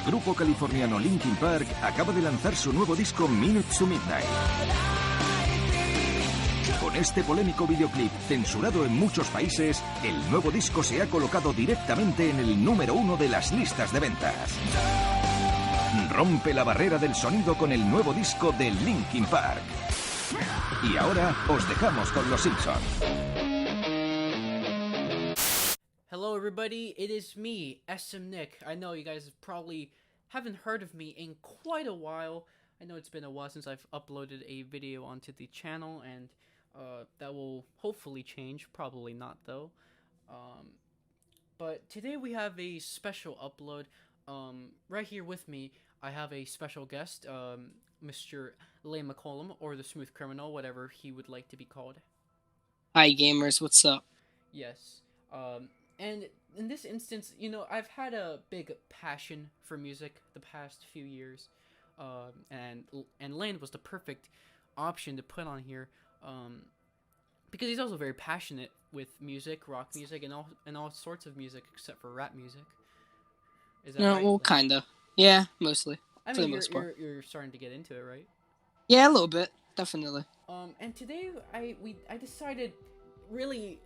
grupo californiano Linkin Park acaba de lanzar su nuevo disco Minutes to Midnight. Con este polémico videoclip censurado en muchos países, el nuevo disco se ha colocado directamente en el número 1 de las listas de ventas. Rompe la barrera del sonido con el nuevo disco de Linkin Park. Y ahora os dejamos con los Simpsons. Hello everybody, it is me, SMNICK. I know you guys probably haven't heard of me in quite a while. I know it's been a while since I've uploaded a video onto the channel, and that will hopefully change, probably not though. But today we have a special upload. Right here with me, I have a special guest, Mr. Lane McCollum, or the Smooth Criminal, whatever he would like to be called. Hi gamers, what's up? Yes. And in this instance, you know, I've had a big passion for music the past few years, and Lane was the perfect option to put on here, because he's also very passionate with music, rock music, and all sorts of music except for rap music. Is that right? Well, kinda. Yeah, mostly. I for mean, the most part. you're starting to get into it, right? Yeah, a little bit, definitely. And today I decided, really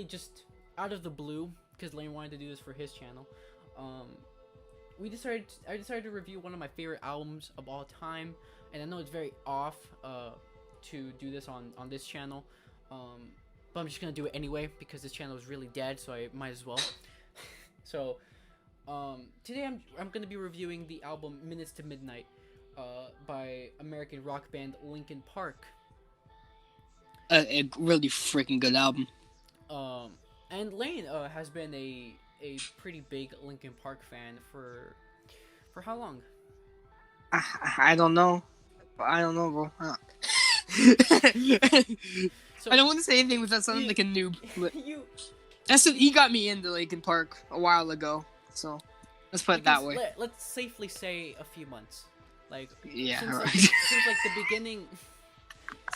just out of the blue, because Lane wanted to do this for his channel. I decided to review one of my favorite albums of all time, and I know it's very off to do this on this channel, but I'm just gonna do it anyway because this channel is really dead, so I might as well. So today I'm gonna be reviewing the album Minutes to Midnight by American rock band Linkin Park. A really freaking good album. And Lane has been a pretty big Linkin Park fan for how long? I don't know. Bro. So, I don't want to say anything without sounding like a noob. But you he got me into Linkin Park a while ago, so let's put it that way. Let's safely say a few months. Like, Yeah, since, right. since the beginning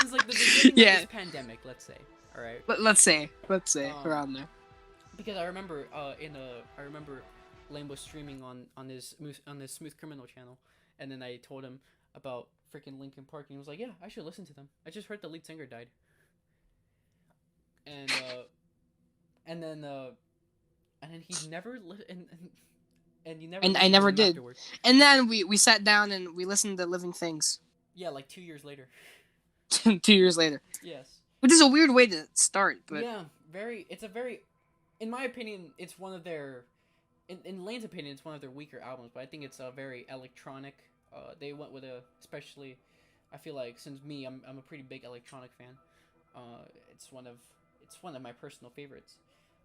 of this pandemic, let's say. All right. Let's say around there. Because I remember Lane was streaming on his Smooth Criminal channel, and then I told him about freaking Linkin Park, and he was like, "Yeah, I should listen to them. I just heard the lead singer died." And then he never And I never did. Afterwards. And then we sat down and we listened to Living Things. Yeah, like 2 years later. 2 years later. Yes. Which is a weird way to start, but yeah, in my opinion, it's one of their, in Lane's opinion, it's one of their weaker albums, but I think it's a very electronic. They went with especially, I feel like, since I'm a pretty big electronic fan. It's one of my personal favorites.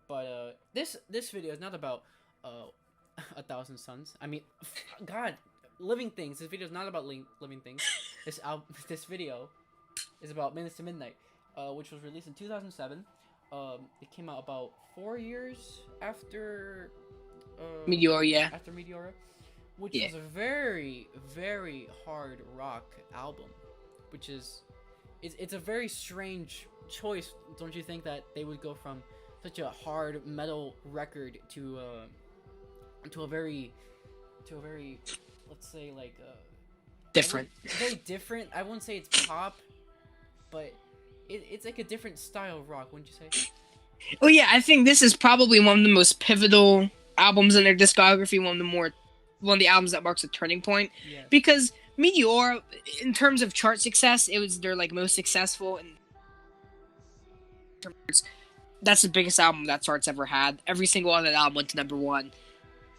But this video is not about 1,000 Suns. I mean, God, Living Things. This video is not about Living Things. This video is about Minutes to Midnight, which was released in 2007. It came out about 4 years after Meteora, yeah. After Meteora, which was a very, very hard rock album, which is it's a very strange choice, don't you think, that they would go from such a hard metal record to a very let's say like different. Very different. I wouldn't say it's pop, but it's like a different style of rock, wouldn't you say? Oh yeah, I think this is probably one of the most pivotal albums in their discography. One of the albums that marks a turning point. Yes. Because Meteora, in terms of chart success, it was their most successful. And that's the biggest album that chart's ever had. Every single one of that album went to number one.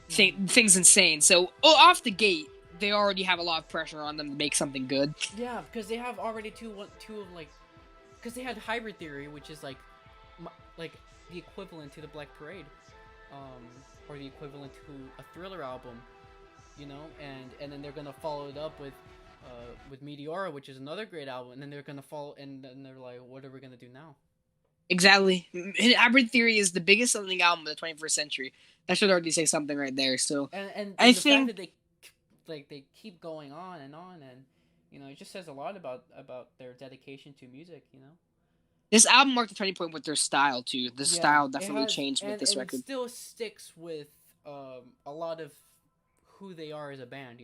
Thing's insane. So off the gate, they already have a lot of pressure on them to make something good. Yeah, because they have already two of because they had Hybrid Theory, which is like the equivalent to the Black Parade, or the equivalent to a Thriller album, you know, and then they're gonna follow it up with Meteora, which is another great album, and then they're gonna follow, and then they're like, what are we gonna do now? Exactly. Hybrid Theory is the biggest selling album of the 21st century. That should already say something right there. So and I the think fact that they keep going on, and you know, it just says a lot about their dedication to music, you know. This album marked a turning point with their style too. The style definitely changed with this record. It still sticks with a lot of who they are as a band.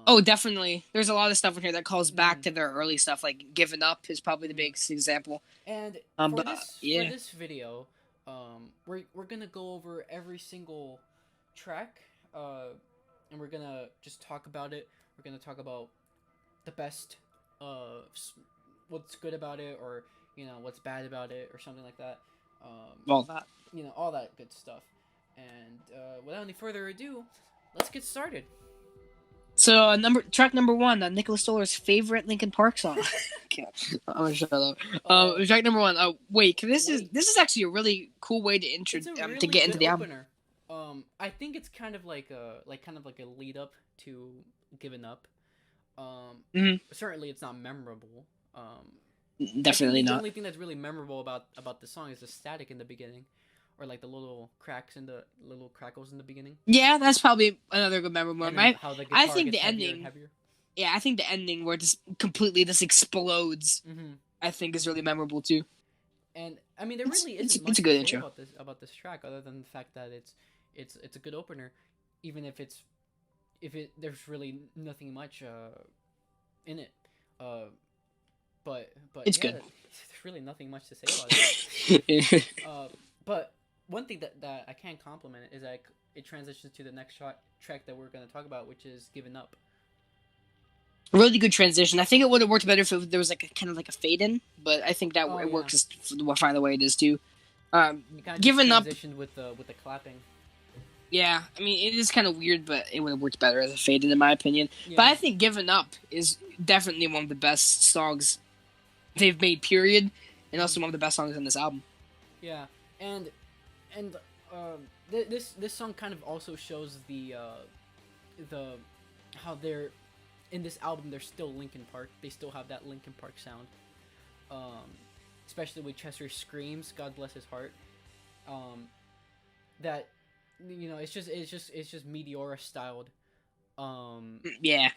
Oh, definitely. There's a lot of stuff in here that calls back to their early stuff. Like "Giving Up" is probably the biggest example. And for this video, we're gonna go over every single track, and we're gonna just talk about it. We're gonna talk about the best, what's good about it, or what's bad about it, or something like that. All that. All that good stuff. And without any further ado, let's get started. So track number 1, Nicholas Stoller's favorite Linkin Park song. I'm gonna shut up. Track number 1. Wait, this is actually a really cool way to to get into the opener. Album. I think it's kind of like a lead up to Giving Up. Certainly it's not memorable. Definitely not. The only thing that's really memorable about the song is the static in the beginning. Or like the little cracks in the little crackles in the beginning. Yeah, that's probably another good memorable one. I think the ending. Yeah, I think the ending where this explodes. I think is really memorable too. And I mean, there really isn't much a good to say intro about this track, other than the fact that it's a good opener, even if there's really nothing much in it. But it's good. There's really nothing much to say about it. But one thing that I can't compliment is that it transitions to the next track that we're going to talk about, which is Giving Up. Really good transition. I think it would have worked better if there was like a fade in, but I think that it works fine the way it is too. Giving Up with the clapping. Yeah, I mean it is kind of weird, but it would have worked better as a fade in my opinion. Yeah. But I think Giving Up is definitely one of the best songs they've made, period, and also one of the best songs on this album. Yeah, and this song kind of also shows the how they're in this album. They're still Linkin Park. They still have that Linkin Park sound, especially with Chester's screams. God bless his heart. That it's just Meteora styled. Yeah,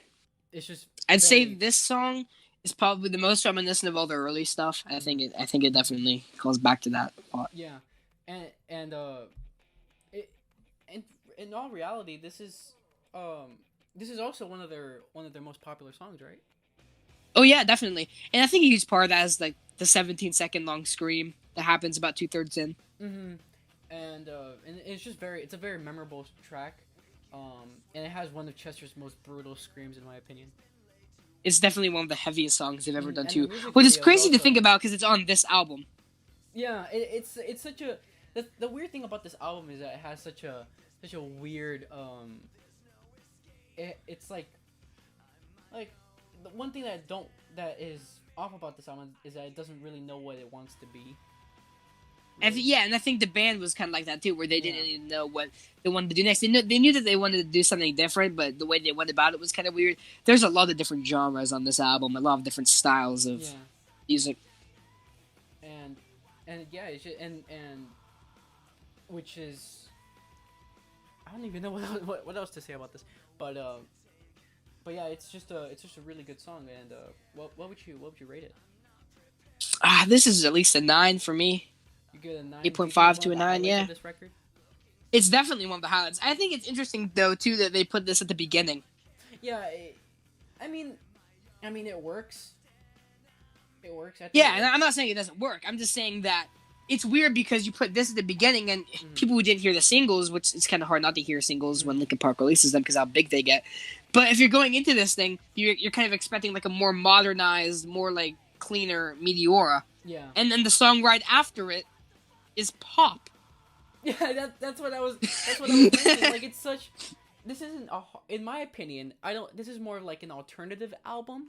it's just. I'd say this song is probably the most reminiscent of all their early stuff. I think it definitely calls back to that part. Yeah, and in all reality, this is also one of their most popular songs, right? Oh yeah, definitely. And I think a huge part of that is like the 17-second long scream that happens about 2/3 in. And it's a very memorable track. And it has one of Chester's most brutal screams, in my opinion. It's definitely one of the heaviest songs they've ever done too. Which is crazy to think about because it's on this album. Yeah, it's such a the weird thing about this album is that it has such a weird it's like the one thing that is off about this album is that it doesn't really know what it wants to be. Really. And I think the band was kind of like that too, where they didn't even know what they wanted to do next. They knew that they wanted to do something different, but the way they went about it was kind of weird. There's a lot of different genres on this album, a lot of different styles of music. And yeah, it's just, and which is, I don't even know what else to say about this, but yeah, it's just a really good song. And what would you rate it? This is at least a 9 for me. You get a 9. 8.5 to a 9, yeah. This record? It's definitely one of the highlights. I think it's interesting though too that they put this at the beginning. Yeah, I mean, it works. It works. Yeah, and I'm not saying it doesn't work. I'm just saying that it's weird because you put this at the beginning, and people who didn't hear the singles, which it's kind of hard not to hear singles when Linkin Park releases them because how big they get. But if you're going into this thing, you're kind of expecting like a more modernized, more like cleaner Meteora. Yeah. And then the song right after it is pop. Yeah, that's what I was thinking. Like it's such. This isn't in my opinion. This is more like an alternative album.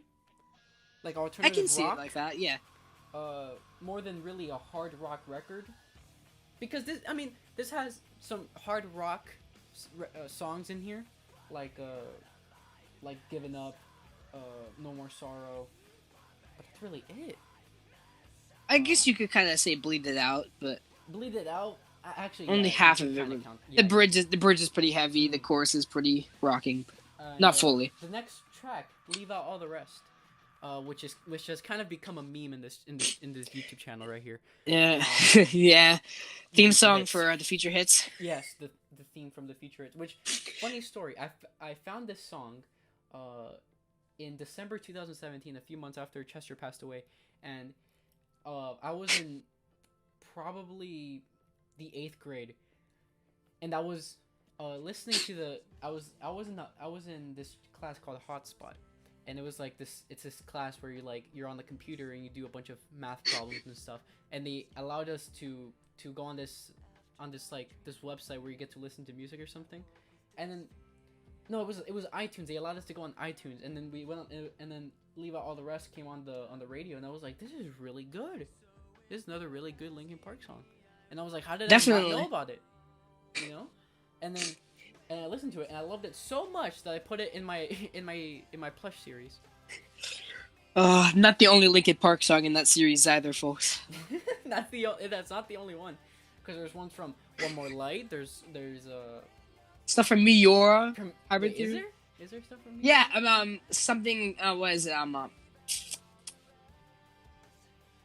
Like alternative rock. I can see it like that, yeah. More than really a hard rock record, because this has some hard rock songs in here, like Giving Up, No More Sorrow, but that's really it. I guess you could kind of say Bleed It Out, but Bleed It Out. Actually, only half of it. The bridge is pretty heavy. The chorus is pretty rocking, not fully. The next track, Leave Out All the Rest. Which has kind of become a meme in this YouTube channel right here. Yeah, yeah. Theme song for the feature hits. Yes, the theme from the future. Which funny story, I found this song, in December 2017, a few months after Chester passed away, and I was in probably the 8th grade, and I was listening to the I was in this class called Hotspot, and it was like it's this class where you're on the computer and you do a bunch of math problems and stuff, and they allowed us to go on this like this website where you get to listen to music or something, and then no, it was iTunes. They allowed us to go on iTunes, and then we went on, and then Leave Out All the Rest came on the radio, and I was like, this is really good. This is another really good Linkin Park song, and I was like, how did I not know about it? You know, and I listened to it, and I loved it so much that I put it in my plush series. Not the only Linkin Park song in that series either, folks. That's not the only one, because there's ones from One More Light. There's stuff from Meteora. Wait, is there stuff from Meteora? Yeah, something was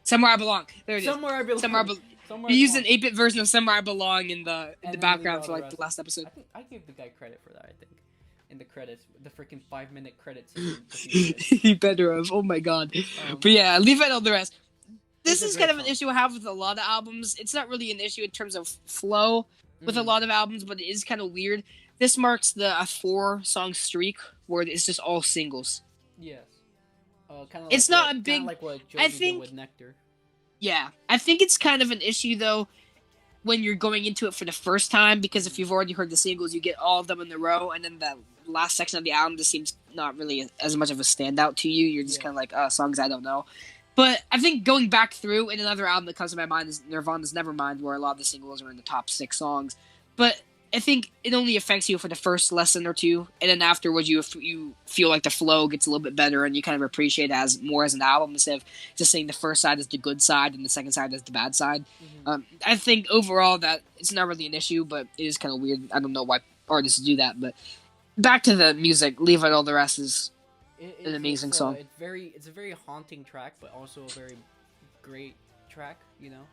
Somewhere I Belong. There it is. Somewhere I Belong. We used an 8-bit version of Somewhere I Belong in the background for like the last episode. I think I gave the guy credit for that. I think in the credits, the freaking 5-minute credits. He better have. Oh my god. But yeah, Leave Out All the Rest. This is kind of an issue I have with a lot of albums. It's not really an issue in terms of flow with a lot of albums, but it is kind of weird. This marks a 4-song streak where it's just all singles. Yes. Kind of. It's not a big. Like what I Joji think. did with Nectar. Yeah, I think it's kind of an issue though when you're going into it for the first time, because if you've already heard the singles, you get all of them in a row, and then the last section of the album just seems not really as much of a standout to you. You're just kind of like, songs I don't know. But I think going back through, and another album that comes to my mind is Nirvana's Nevermind, where a lot of the singles are in the top 6 songs. But I think it only affects you for the first lesson or two, and then afterwards you feel like the flow gets a little bit better, and you kind of appreciate it as more as an album instead of just saying the first side is the good side and the second side is the bad side. Mm-hmm. I think overall that it's not really an issue, but it is kind of weird. I don't know why artists do that, but back to the music. Leave Out All the Rest is an amazing song. It's a very haunting track, but also a very great track. You know.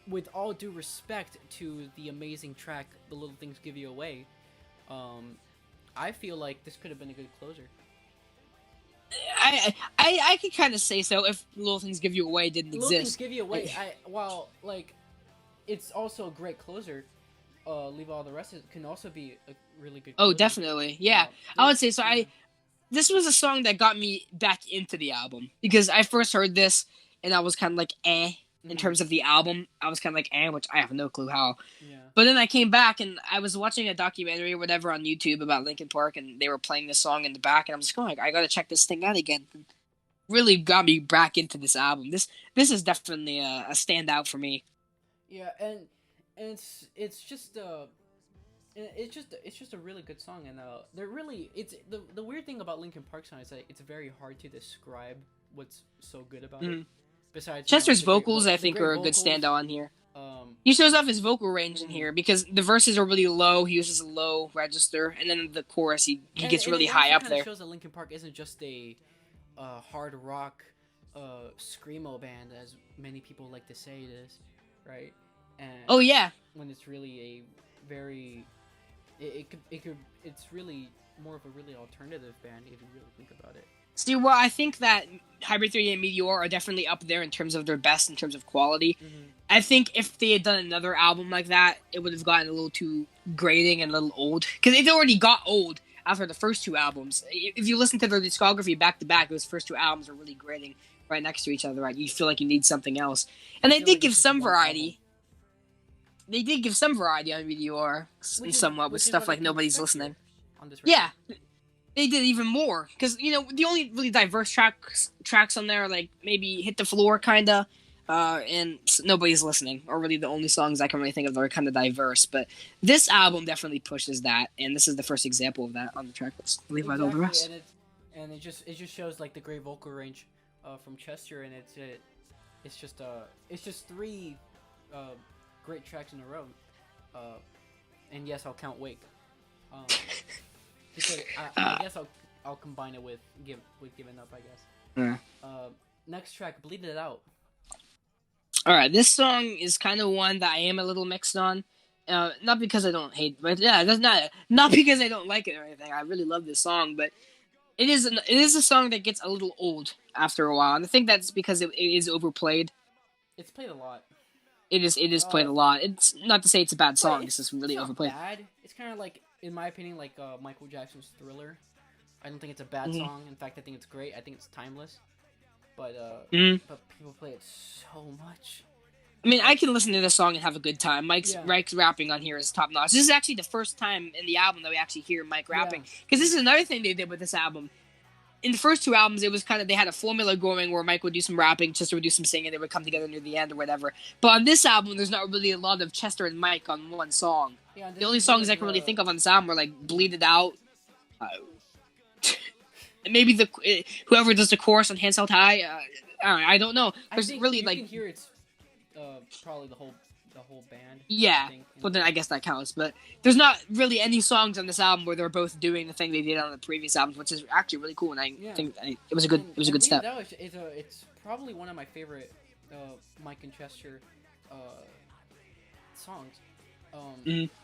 With all due respect to the amazing track, The Little Things Give You Away, I feel like this could have been a good closer. I could kind of say so if Little Things Give You Away didn't exist. Little Things Give You Away, it's also a great closer. Leave All the Rest can also be a really good closer. Oh, definitely. Yeah. I would say so. This was a song that got me back into the album, because I first heard this and I was kind of like, in terms of the album, I was kind of like, which I have no clue how. Yeah. But then I came back and I was watching a documentary or whatever on YouTube about Linkin Park, and they were playing this song in the back, and I'm just going, I gotta check this thing out again. And really got me back into this album. This is definitely a standout for me. Yeah, and it's just a really good song, and they're really the weird thing about Linkin Park song is that it's very hard to describe what's so good about it. Besides, Chester's vocals, I think, are a good standout on here. He shows off his vocal range in here because the verses are really low. He uses a low register, and then the chorus, he gets really high up there. It shows that Linkin Park isn't just a hard rock screamo band, as many people like to say it is, right? And oh yeah, when it's really a very, it's really more of a really alternative band if you really think about it. See, well, I think that Hybrid Theory and Meteor are definitely up there in terms of their best, in terms of quality. Mm-hmm. I think if they had done another album like that, it would have gotten a little too grating and a little old. Because it already got old after the first 2 albums. If you listen to their discography back-to-back, those first 2 albums are really grating right next to each other, right? You feel like you need something else. And they did give some variety. They did give some variety on Meteor, somewhat, with stuff like Nobody's Listening. Yeah. They did even more, because, the only really diverse tracks on there are, like, maybe Hit the Floor, kinda, and Nobody's Listening, are really the only songs I can really think of that are kind of diverse, but this album definitely pushes that, and this is the first example of that on the track list. Leave out all the rest. And it just shows, like, the great vocal range from Chester, and it's just 3 great tracks in a row, and yes, I'll count Wake. Because I guess I'll combine it with Giving Up, I guess. Yeah. Next track, Bleed It Out. Alright, this song is kind of one that I am a little mixed on. Not because I don't hate, but yeah, that's not because I don't like it or anything. I really love this song, but it is a song that gets a little old after a while, and I think that's because it is overplayed. It's played a lot. It is played a lot. It's not to say it's a bad But song. It's just really not overplayed. bad. It's kind of like, in my opinion, like Michael Jackson's Thriller. I don't think it's a bad Mhm. song. In fact, I think it's great. I think it's timeless. But Mhm. but people play it so much. I mean, I can listen to this song and have a good time. Yeah. Mike's rapping on here is top notch. This is actually the first time in the album that we actually hear Mike rapping. Yeah. Because this is another thing they did with this album. In the first two albums, it was kind of, they had a formula going where Mike would do some rapping, Chester would do some singing, they would come together near the end or whatever. But on this album, there's not really a lot of Chester and Mike on one song. Yeah, The only songs I can really think of on this album are like "Bleed It Out," maybe whoever does the chorus on "Hands Held High." I don't know. There's really you like can hear it's probably the whole band. yeah, but then I guess that counts. But there's not really any songs on this album where they're both doing the thing they did on the previous albums, which is actually really cool. And I think it was a good step. It's probably one of my favorite Mike and Chester songs.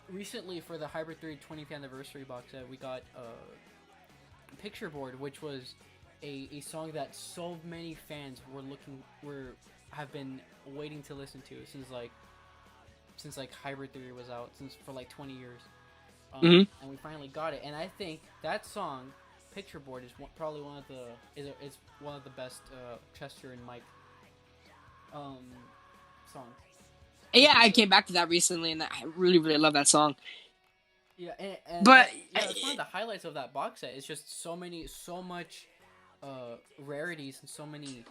Recently, for the Hybrid 3 20th anniversary box set, we got Picture Board, which was a song that so many fans have been waiting to listen to since Hybrid 3 was out, for like 20 years. And we finally got it. And I think that song, Picture Board, is probably one of the best Chester and Mike songs. Yeah, I came back to that recently, and I really, really love that song. Yeah, but it's one of the highlights of that box set. It's just so much rarities and so many.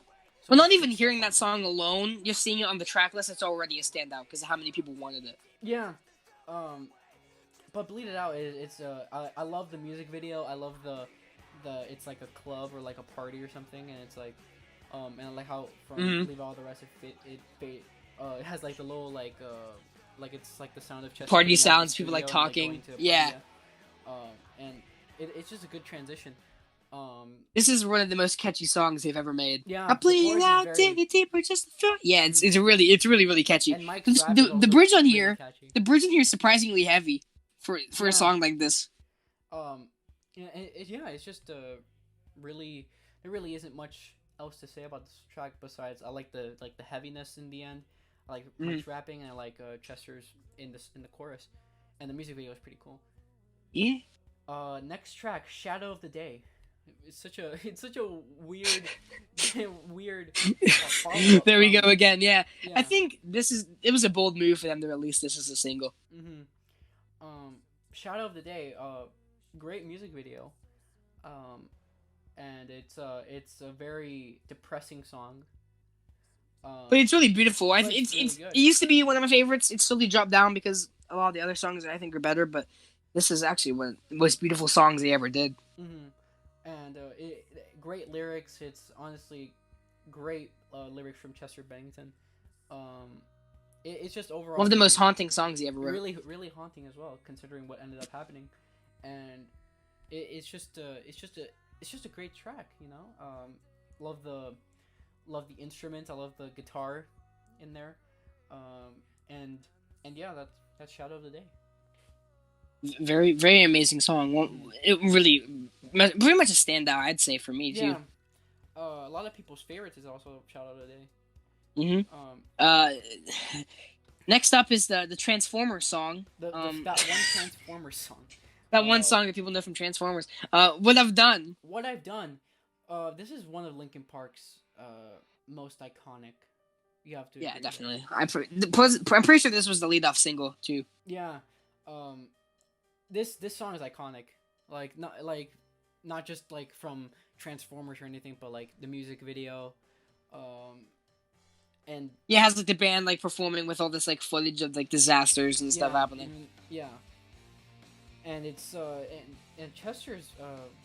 Well, not even hearing that song alone, just seeing it on the track list, it's already a standout because of how many people wanted it. Yeah, but Bleed It Out I love the music video. I love the it's like a club or like a party or something, and it's like and I like how from Leave All the Rest it has like the little like it's like the sound of Chester party sounds, people like talking. Yeah. And it's just a good transition. This is one of the most catchy songs they've ever made. Yeah, I bleed out, dig it deeper, just to feel. Yeah, it's really catchy. And Mike's the bridge on really here, catchy. the bridge on here is surprisingly heavy for a song like this. It's just really, there really isn't much else to say about this track besides I like the heaviness in the end. I like Mike's rapping, and I like Chester's in the chorus, and the music video is pretty cool. Yeah. Next track, Shadow of the Day. It's such a weird there we go again. Yeah. I think it was a bold move for them to release this as a single. Shadow of the Day, great music video, and it's a very depressing song. But it's really beautiful. It used to be one of my favorites. It slowly dropped down because a lot of the other songs I think are better. But this is actually one of the most beautiful songs they ever did. And great lyrics. It's honestly great lyrics from Chester Bennington. It's just overall one of the most haunting songs he ever wrote. Really, really haunting as well, considering what ended up happening. And it's just a great track. You know, love the instruments. I love the guitar in there. And yeah, that's Shadow of the Day. Very, very amazing song. It really, very much a standout, I'd say, for me too. Yeah. A lot of people's favorites is also Shadow of the Day. Next up is the Transformers song. That one Transformers song. That one song that people know from Transformers. What I've Done. What I've Done. This is one of Linkin Park's most iconic. You have to. Yeah, definitely. I'm pretty sure this was the lead-off single too. Yeah. This song is iconic. Not just like from Transformers or anything, but like the music video. And yeah, it has like the band like performing with all this like footage of like disasters and stuff happening. Yeah. And it's and Chester's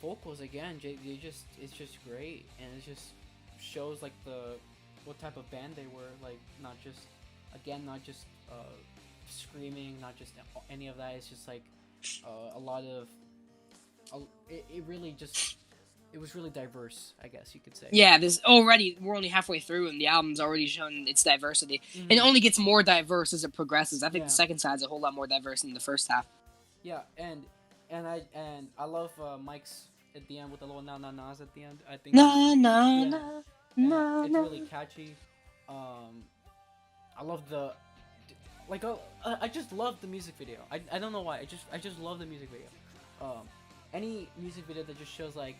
vocals again, it's just great, and it just shows like what type of band they were, like not just screaming, not just any of that. It's just like a lot of it really just it was really diverse, I guess you could say. Yeah, we're only halfway through, and the album's already shown its diversity. Mm-hmm. And it only gets more diverse as it progresses. I think Yeah. the second side's a whole lot more diverse than the first half. Yeah, and I love Mike's at the end with the little nas at the end. I think it's really catchy. I love the I just love the music video. I don't know why. I just love the music video. Any music video that just shows like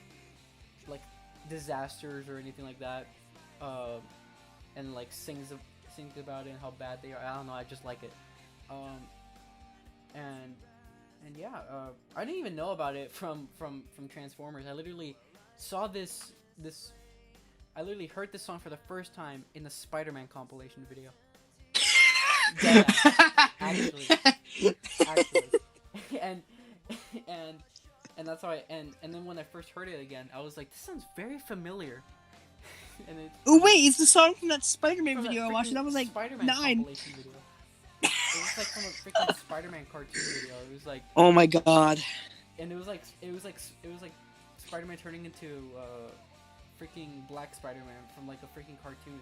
disasters or anything like that, and like sings about it and how bad they are. I don't know. I just like it. And yeah, I didn't even know about it from Transformers. I literally saw this. I literally heard this song for the first time in the Spider-Man compilation video. Yeah, actually, and that's how and then when I first heard it again, I was like, this sounds very familiar. And it's the song from that Spider-Man video I watched. And I was like, Spider-Man 9. compilation video. It was like from a freaking Spider-Man cartoon video. It was like, oh my god. And it was like Spider-Man turning into freaking Black Spider-Man from like a freaking cartoon.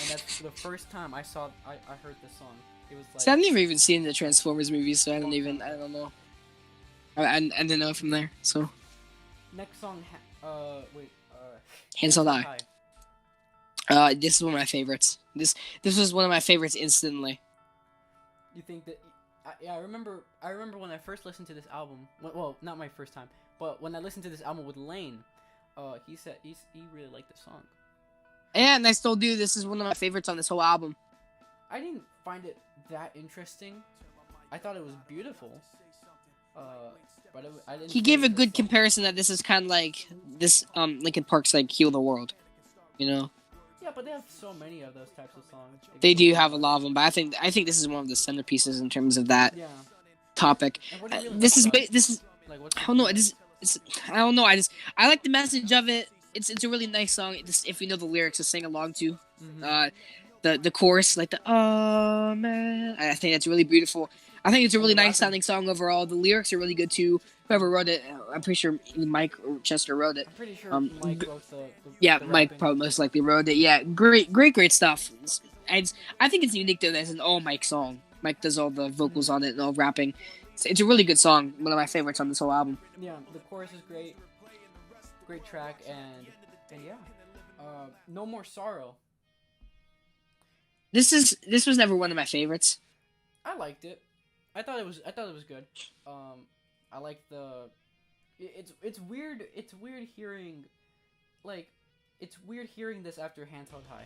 And that's the first time I heard this song. It was like, See, I've never even seen the Transformers movies, so I don't know. I didn't know from there. So next song, Hands Held High. This is one of my favorites. This was one of my favorites instantly. You think that? I remember when I first listened to this album. Well, not my first time, but when I listened to this album with Lane, he said he really liked the song. And I still do. This is one of my favorites on this whole album. I didn't find it that interesting. I thought it was beautiful. But I didn't. He gave a good comparison that this is kind of like this Linkin Park's like Heal the World, you know. Yeah, but they have so many of those types of songs. They do have a lot of them, but I think this is one of the centerpieces in terms of that topic. This is like, I don't know. I don't know. I like the message of it. It's a really nice song. If you know the lyrics to sing along to, the chorus, like the oh man, I think that's really beautiful. I think it's a really nice sounding song overall. The lyrics are really good too. Whoever wrote it, I'm pretty sure Mike or Chester wrote it. I'm pretty sure Mike wrote the yeah, the Mike rapping. probably most likely wrote it. Yeah, great stuff. I think it's unique though that it's an all Mike song. Mike does all the vocals on it and all rapping. It's a really good song. One of my favorites on this whole album. Yeah, the chorus is great. Great track and yeah. No More Sorrow. This was never one of my favorites. I liked it. I thought it was good. I like the. It's weird. It's weird hearing, this after Hands Held High.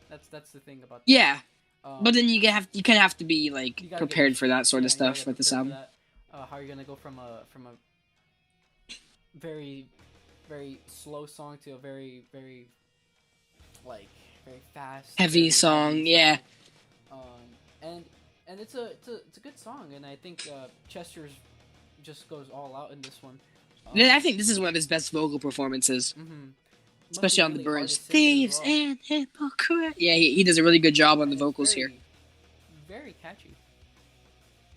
That's the thing about. Yeah, but then you kind of have to be like prepared for that sort of stuff with this album. How are you gonna go from a very, very slow song to a very, very, very fast, heavy song? Yeah. And it's a good song, and I think Chester's just goes all out in this one. I think this is one of his best vocal performances, especially on the bridge. Thieves and hypocrite. Yeah, he does a really good job on the vocals here. Very catchy.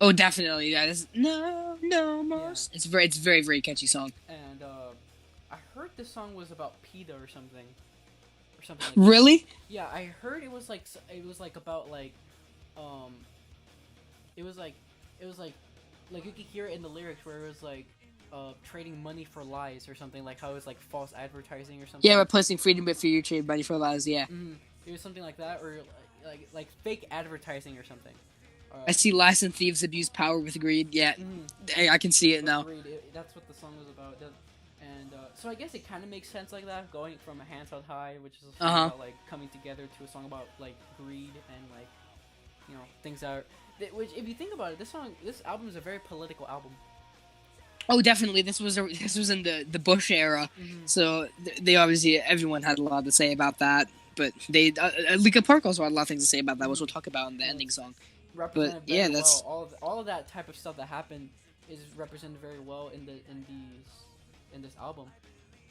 Oh, definitely. Yeah, no more. Yeah. It's very very catchy song. And I heard this song was about PETA or something. Like really? That. Yeah, I heard it was like about like it was like you could hear it in the lyrics where it was like trading money for lies or something, like how it was like false advertising or something. Yeah, replacing freedom with fear, trade money for lies. Yeah. It was something like that, or like fake advertising or something. I see lies and thieves abuse power with greed. Yeah, I can see it now. That's what the song was about. And so I guess it kind of makes sense like that, going from a Hands Held High, which is a song about like coming together, to a song about like greed and like, you know, things that are. Which, if you think about it, this album is a very political album. Oh, definitely. This was in the Bush era, so they obviously everyone had a lot to say about that. But they Linkin Park also had a lot of things to say about that, which we'll talk about in the ending song. But yeah, that's well. All of that type of stuff that happened is represented very well in this album.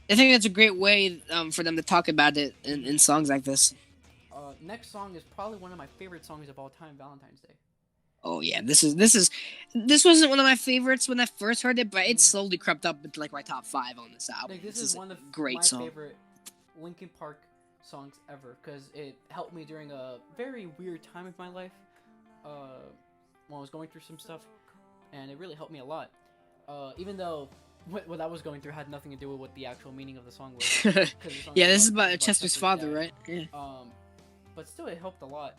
I think that's a great way for them to talk about it in songs like this. Next song is probably one of my favorite songs of all time, Valentine's Day. Oh yeah, this wasn't one of my favorites when I first heard it, but it slowly crept up into like my top 5 on this album. Like, this This is is a one of great my song. favorite Linkin Park songs ever, because it helped me during a very weird time of my life, when I was going through some stuff, and it really helped me a lot. Even though what I was going through had nothing to do with what the actual meaning of the song was. 'Cause the song Yeah, this is it's about Chester's father, dad. right? Yeah. But still, it helped a lot.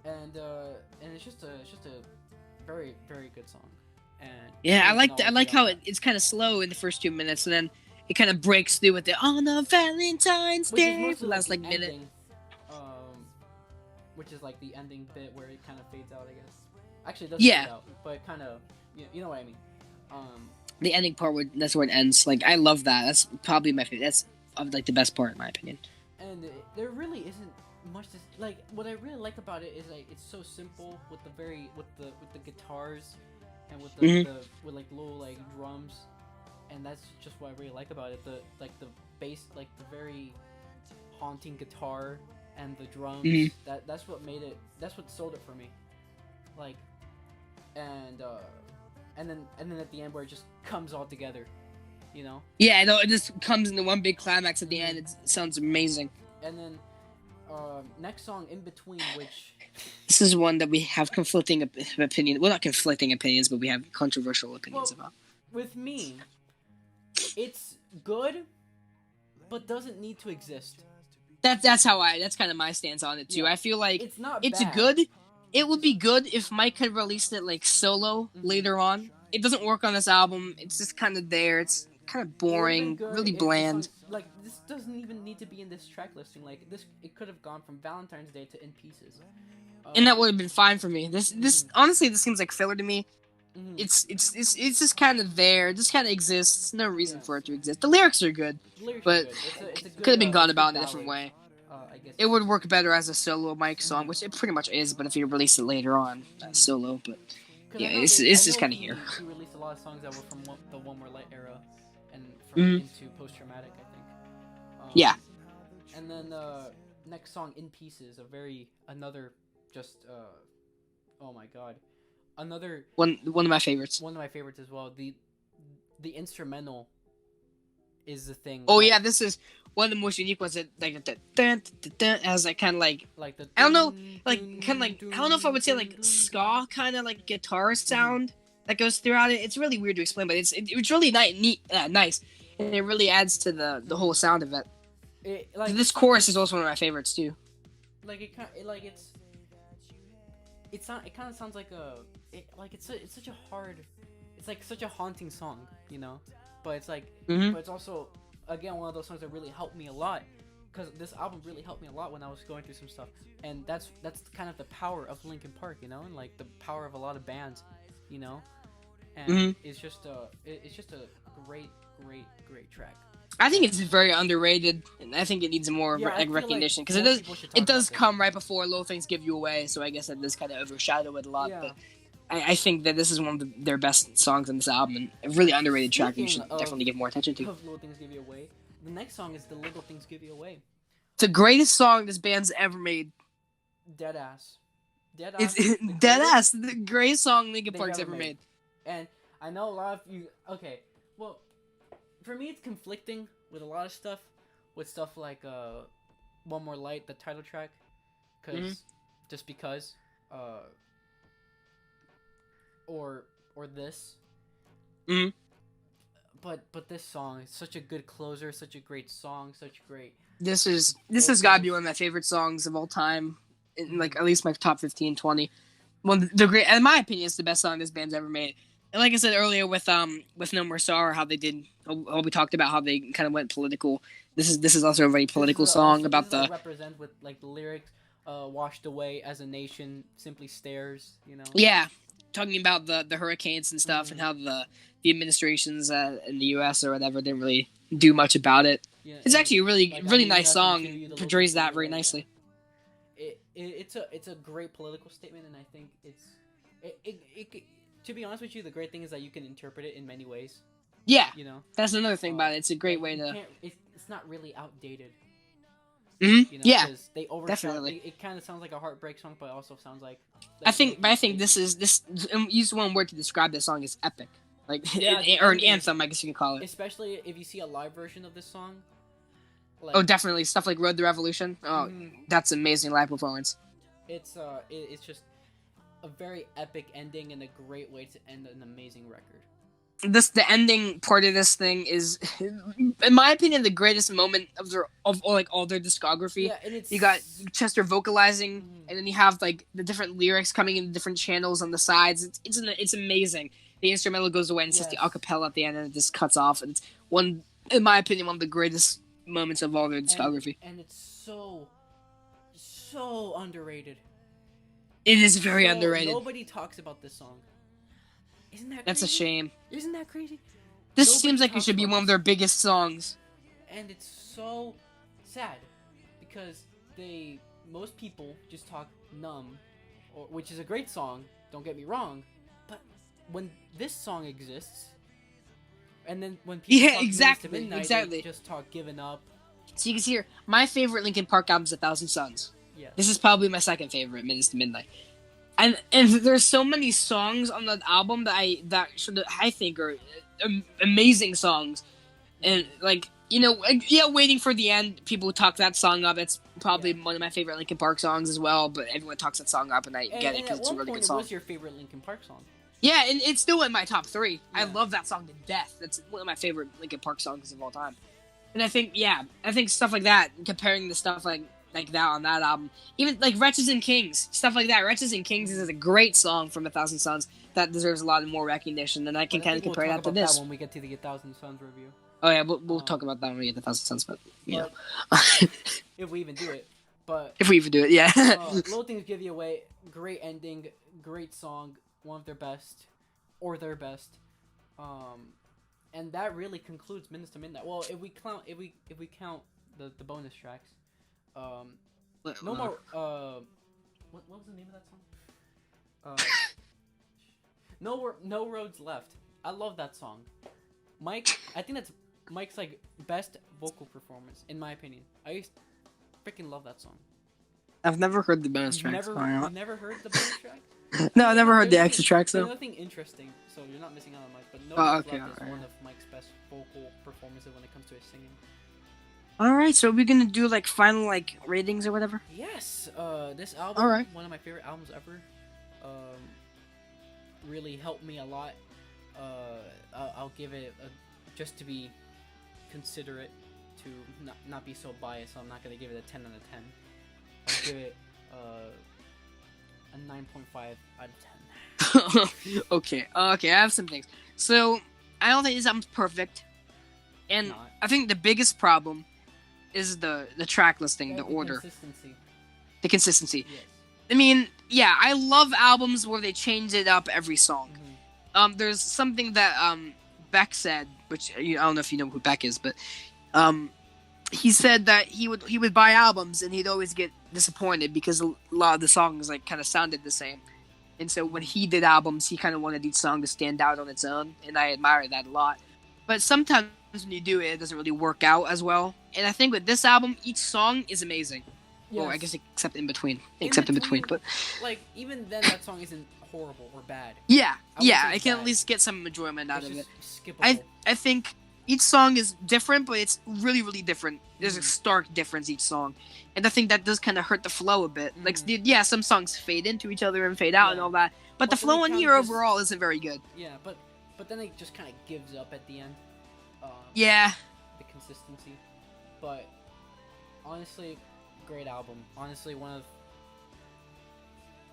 And it's just a very, very good song. And Yeah, I we can like all I like agree on how that. it's kind of slow in the first 2 minutes, and then it kind of breaks through with the on a Valentine's Which is Day for mostly the like last the like minute. ending, which is like the ending bit where it kind of fades out, I guess. Actually, it doesn't Yeah. fade out, but kind of, you know what I mean. The ending part that's where it ends. Like I love that. That's probably my favorite. That's like the best part in my opinion. And there really isn't much to like. What I really like about it is like it's so simple with the guitars and with with like low like drums, and that's just what I really like about it. The bass, like the very haunting guitar and the drums. That's what made it. That's what sold it for me. Like, and then at the end where it just comes all together, you know. Yeah, no, it just comes into one big climax at the end. It sounds amazing. And then next song, In Between, which this is one that we have conflicting opinions. Well, not conflicting opinions, but we have controversial opinions about. With me, it's good, but doesn't need to exist. That's kind of my stance on it too. Yeah. I feel like it's not it's bad. good. It would be good if Mike had released it like solo later on. It doesn't work on this album. It's just kind of there. It's kind of boring, really bland. Like, this doesn't even need to be in this track listing. Like, this, it could have gone from Valentine's Day to In Pieces, and that would have been fine for me. This honestly, this seems like filler to me. It's just kind of there. It just kind of exists. No reason for it to exist. The lyrics are good, but it could have been gone about in a different way. I guess it would work better as a solo Mike song, which it pretty much is. But if you release it later on, solo, but yeah, it's just kind of here. He released a lot of songs that were from the One More Light era, and into Post Traumatic, I think. Yeah. And then next song, In Pieces, another just oh my god, another one of my favorites. One of my favorites as well. The instrumental is the thing. Oh yeah, this is one of the most unique ones. That like the has like kind of like the I don't know, like kind of like I don't know if I would say like ska kind of like guitar sound that goes throughout it. It's really weird to explain, but it's really nice, and it really adds to the whole sound of it. This chorus is also one of my favorites too. Like it kind of sounds like it's such a hard, it's like such a haunting song, you know, but it's like but it's also again one of those songs that really helped me a lot, because this album really helped me a lot when I was going through some stuff, and that's kind of the power of Linkin Park, you know, and like the power of a lot of bands, you know, and it's just a great track. I think it's very underrated, and I think it needs more recognition, because it does come right before Little Things Give You Away, so I guess that does kind of overshadow it a lot. Yeah. But I think that this is one of their best songs on this album, and a really underrated track that you should definitely give more attention to. Of Little Things Give You Away, the next song is The Little Things Give You Away. It's the greatest song this band's ever made. Deadass. It's deadass. The greatest song Linkin Park's ever made. And I know a lot of you. Okay, well, for me it's conflicting with a lot of stuff. With stuff like One More Light, the title track, because or this. But this song is such a good closer, such a great song, such great. This has got to be one of my favorite songs of all time, in like at least my top 15, 20. The great, in my opinion, it's the best song this band's ever made. And like I said earlier with No More Sorrow, how they did, how we talked about how they kind of went political. This is also a very political song about the represent with like the lyrics, washed away as a nation simply stares, you know. Yeah, talking about the hurricanes and stuff, and how the administrations in the U.S. or whatever didn't really do much about it. Yeah, it's actually a really nice song. Portrays that very nicely. It's a great political statement, and I think it to be honest with you, the great thing is that you can interpret it in many ways. Yeah, you know, that's another thing about it. It's a great way to. It's not really outdated. Mm-hmm. You know, Yeah, because they overshot. definitely. It kind of sounds like a heartbreak song, but it also sounds like. I think this use one word to describe this song is epic, like Yeah, the or an ending, anthem, I guess you could call it. especially if you see a live version of this song. Like, Oh, definitely stuff like Road to Revolution. Oh, that's amazing live performance. It's just a very epic ending and a great way to end an amazing record. The ending part of this thing is, in my opinion, the greatest moment of all their discography. Yeah, and it's you got Chester vocalizing, and then you have like the different lyrics coming in different channels on the sides. It's amazing. The instrumental goes away and it's just the acapella at the end, and it just cuts off. And it's one, in my opinion, one of the greatest moments of all their discography. And it's so underrated. It is very underrated. Nobody talks about this song. Isn't that crazy? That's a shame. Isn't that crazy? This seems like it should be one of their biggest songs. And it's so sad because most people just talk Numb, which is a great song, don't get me wrong, but when this song exists, and then when people talk exactly, to Midnight, they just talk Giving Up. So you can see here, my favorite Linkin Park album is 1,000 Suns. Yeah. This is probably my second favorite, Minutes to Midnight. And there's so many songs on that album that I think are amazing songs, and like Waiting for the End. People talk that song up. It's probably one of my favorite Linkin Park songs as well. But everyone talks that song up, and I get it because it's a really good song. It was your favorite Linkin Park song? Yeah, and it's still in my top 3. Yeah. I love that song to death. That's one of my favorite Linkin Park songs of all time. And I think stuff like that, comparing the stuff like that on that album, even like Wretches and Kings, stuff like that. Wretches and Kings is a great song from 1,000 Suns that deserves a lot more recognition, and I can kind of compare that to this. That when we get to the 1,000 Suns review. Oh yeah, we'll talk about that when we get to 1,000 Suns, but if we even do it. But if we even do it, yeah. Little Things Give You Away, great ending, great song, one of their best, or their best. And that really concludes Minutes to Midnight. Well, if we count the bonus tracks, no more. What was the name of that song? No Roads Left. I love that song. Mike, I think that's Mike's like best vocal performance in my opinion. I freaking love that song. I've never heard the bonus tracks. You've never heard the bonus track? No, I've never heard the extra tracks though. There's nothing interesting, so you're not missing out on Mike. But No Roads Left is one of Mike's best vocal performances when it comes to his singing. Alright, so are we gonna do like final like ratings or whatever? Yes. This album, one of my favorite albums ever. Really helped me a lot. I'll give it just to be considerate, to not be so biased. So I'm not gonna give it a 10 out of 10. I'll give it a 9.5 out of 10. Okay, I have some things. So I don't think this album's perfect, and I think the biggest problem is the track listing, the order, the consistency. Yes. I mean, yeah, I love albums where they change it up every song. Mm-hmm. There's something that Beck said, which I don't know if you know who Beck is, but he said that he would buy albums and he'd always get disappointed because a lot of the songs like kind of sounded the same. And so when he did albums, he kind of wanted each song to stand out on its own, and I admire that a lot. But sometimes when you do it, it doesn't really work out as well. And I think with this album, each song is amazing. Yes. Well, I guess except in between. But like even then, that song isn't horrible or bad. Yeah, I can at least get some enjoyment out of it. Skippable. I think each song is different, but it's really, really different. There's a stark difference each song, and I think that does kind of hurt the flow a bit. Like, some songs fade into each other and fade out and all that, but the flow in here overall isn't very good. Yeah, but then it just kind of gives up at the end. The consistency, but honestly, great album. Honestly, one of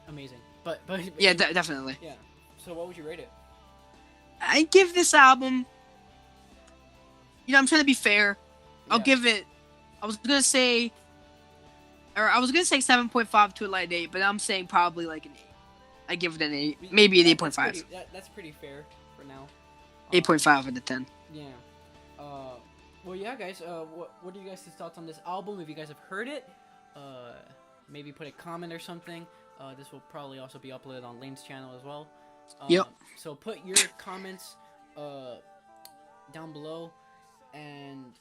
amazing. But yeah, definitely. Yeah. So what would you rate it? I give this album. I'm trying to be fair. I'll give it. I was gonna say 7.5 to a light 8, but I'm saying probably like an 8. I give it an 8, maybe an 8.5. That's pretty fair for now. 8.5 out of 10. Yeah. Well, yeah, guys. What are you guys' thoughts on this album? If you guys have heard it, maybe put a comment or something. This will probably also be uploaded on Lane's channel as well. Yep. So put your comments down below, and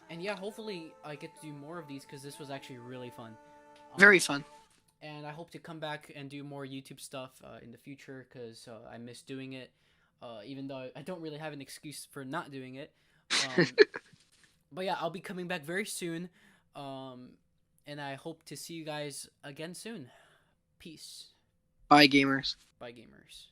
And yeah, hopefully I get to do more of these because this was actually really fun. Very fun. And I hope to come back and do more YouTube stuff in the future because I miss doing it. Even though I don't really have an excuse for not doing it. But yeah, I'll be coming back very soon. And I hope to see you guys again soon. Peace. Bye, gamers. Bye, gamers.